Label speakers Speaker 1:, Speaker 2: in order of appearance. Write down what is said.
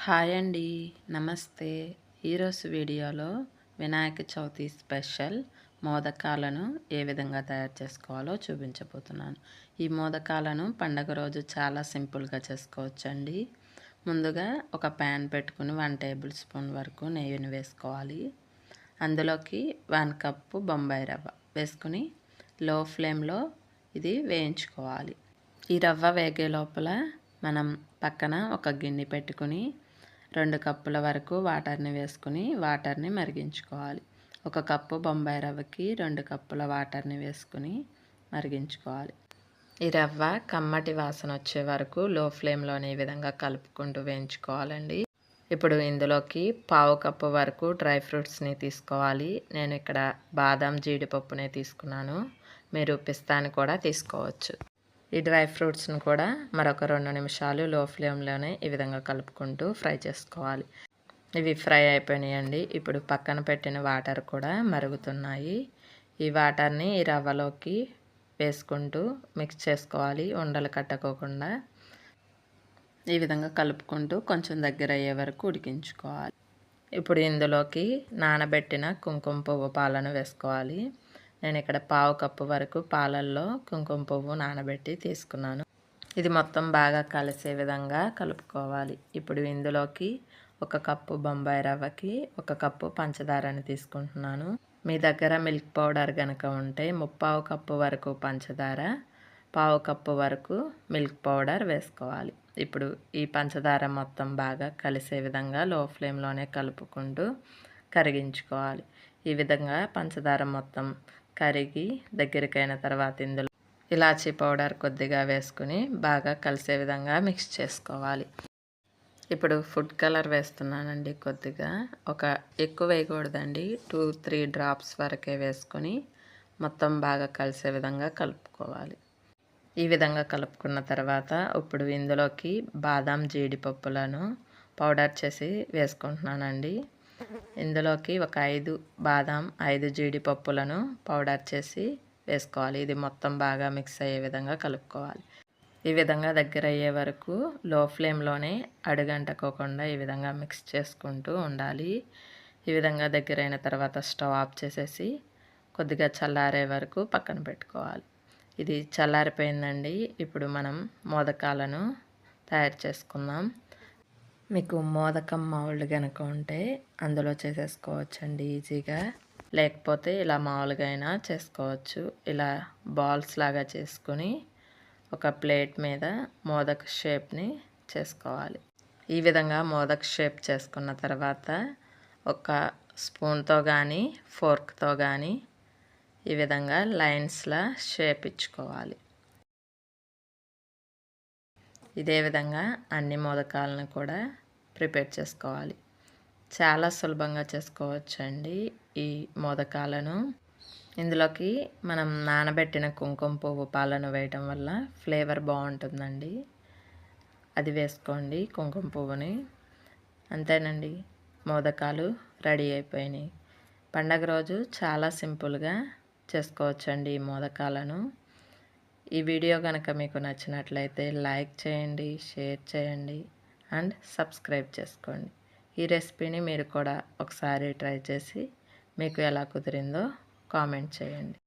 Speaker 1: Hi అండి, నమస్తే. ఈరోజు వీడియోలో వినాయక చవితి స్పెషల్ మోదకాలను ఏ విధంగా తయారు చేసుకోవాలో చూపించబోతున్నాను. ఈ మోదకాలను పండగ రోజు చాలా సింపుల్గా చేసుకోవచ్చండి. ముందుగా ఒక ప్యాన్ పెట్టుకుని 1 టేబుల్ స్పూన్ వరకు నెయ్యిని వేసుకోవాలి. అందులోకి 1 కప్పు బొంబాయి రవ్వ వేసుకుని లో ఫ్లేమ్లో ఇది వేయించుకోవాలి. ఈ రవ్వ వేగే లోపల మనం పక్కన ఒక గిన్నె పెట్టుకుని 2 కప్పుల వరకు వాటర్ని వేసుకుని వాటర్ని మరిగించుకోవాలి. 1 కప్పు బొంబాయి రవ్వకి 2 కప్పుల వాటర్ని వేసుకుని మరిగించుకోవాలి. ఈ రవ్వ కమ్మటి వాసన వచ్చే వరకు లో ఫ్లేమ్లోనే ఈ విధంగా కలుపుకుంటూ వేయించుకోవాలండి. ఇప్పుడు ఇందులోకి 1/2 కప్పు వరకు డ్రై ఫ్రూట్స్ని తీసుకోవాలి. నేను ఇక్కడ బాదం జీడిపప్పునే తీసుకున్నాను. మీరు పిస్తాని కూడా తీసుకోవచ్చు. ఈ డ్రై ఫ్రూట్స్ని కూడా మరొక 2 నిమిషాలు లో ఫ్లేమ్లోనే ఈ విధంగా కలుపుకుంటూ ఫ్రై చేసుకోవాలి. ఇవి ఫ్రై అయిపోయినాయండి. ఇప్పుడు పక్కన పెట్టిన వాటర్ కూడా మరుగుతున్నాయి. ఈ వాటర్ని ఈ రవ్వలోకి వేసుకుంటూ మిక్స్ చేసుకోవాలి, ఉండలు కట్టుకోకుండా. ఈ విధంగా కలుపుకుంటూ కొంచెం దగ్గర అయ్యే వరకు ఉడికించుకోవాలి. ఇప్పుడు ఇందులోకి నానబెట్టిన కుంకుమ పువ్వు పాలను వేసుకోవాలి. నేను ఇక్కడ 1/2 కప్పు వరకు పాలల్లో కుంకుమ పువ్వు నానబెట్టి తీసుకున్నాను. ఇది మొత్తం బాగా కలిసే విధంగా కలుపుకోవాలి. ఇప్పుడు ఇందులోకి 1 కప్పు బొంబాయి రవ్వకి 1 కప్పు పంచదారని తీసుకుంటున్నాను. మీ దగ్గర మిల్క్ పౌడర్ కనుక ఉంటే 3/4 కప్పు వరకు పంచదార, 1/2 కప్పు వరకు మిల్క్ పౌడర్ వేసుకోవాలి. ఇప్పుడు ఈ పంచదార మొత్తం బాగా కలిసే విధంగా లో ఫ్లేమ్లోనే కలుపుకుంటూ కరిగించుకోవాలి. ఈ విధంగా పంచదార మొత్తం కరిగి దగ్గరికైన తర్వాత ఇందులో ఇలాచీ పౌడర్ కొద్దిగా వేసుకుని బాగా కలిసే విధంగా మిక్స్ చేసుకోవాలి. ఇప్పుడు ఫుడ్ కలర్ వేస్తున్నానండి. కొద్దిగా ఎక్కువ వేయకూడదండి, 2-3 డ్రాప్స్ వరకే వేసుకొని మొత్తం బాగా కలిసే విధంగా కలుపుకోవాలి. ఈ విధంగా కలుపుకున్న తర్వాత ఇప్పుడు ఇందులోకి బాదం జీడిపప్పులను పౌడర్ చేసి వేసుకుంటున్నానండి. ఇందులోకి ఒక 5 బాదం 5 జీడిపప్పులను పౌడర్ చేసి వేసుకోవాలి. ఇది మొత్తం బాగా మిక్స్ అయ్యే విధంగా కలుపుకోవాలి. ఈ విధంగా దగ్గర అయ్యే వరకు లో ఫ్లేమ్లోనే అడుగంటకోకుండా ఈ విధంగా మిక్స్ చేసుకుంటూ ఉండాలి. ఈ విధంగా దగ్గర అయిన తర్వాత స్టవ్ ఆఫ్ చేసేసి కొద్దిగా చల్లారే వరకు పక్కన పెట్టుకోవాలి. ఇది చల్లారిపోయిందండి. ఇప్పుడు మనం మోదకాలను తయారు చేసుకుందాం. మీకు మోదకం మౌల్డ్ కనుక ఉంటే అందులో చేసేసుకోవచ్చండి ఈజీగా. లేకపోతే ఇలా మామూలుగా అయినా చేసుకోవచ్చు. ఇలా బాల్స్ లాగా చేసుకుని ఒక ప్లేట్ మీద మోదక షేప్ని చేసుకోవాలి. ఈ విధంగా మోదక షేప్ చేసుకున్న తర్వాత ఒక స్పూన్తో కానీ ఫోర్క్తో కానీ ఈ విధంగా లైన్స్లా షేప్ ఇచ్చుకోవాలి. ఇదే విధంగా అన్ని మోదకాలను కూడా ప్రిపేర్ చేసుకోవాలి. చాలా సులభంగా చేసుకోవచ్చండి ఈ మోదకాలను. ఇందులోకి మనం నానబెట్టిన కుంకుమ పువ్వు పాలను వేయటం వల్ల ఫ్లేవర్ బాగుంటుందండి. అది వేసుకోండి, కుంకుమ పువ్వుని. అంతేనండి, మోదకాలు రెడీ అయిపోయినాయి. పండగ రోజు చాలా సింపుల్గా చేసుకోవచ్చండి ఈ మోదకాలను. ఈ వీడియో కనుక మీకు నచ్చినట్లయితే లైక్ చేయండి, షేర్ చేయండి అండ్ సబ్స్క్రైబ్ చేసుకోండి. ఈ రెసిపీని మీరు కూడా ఒకసారి ట్రై చేసి మీకు ఎలా కుదిరిందో కామెంట్ చేయండి.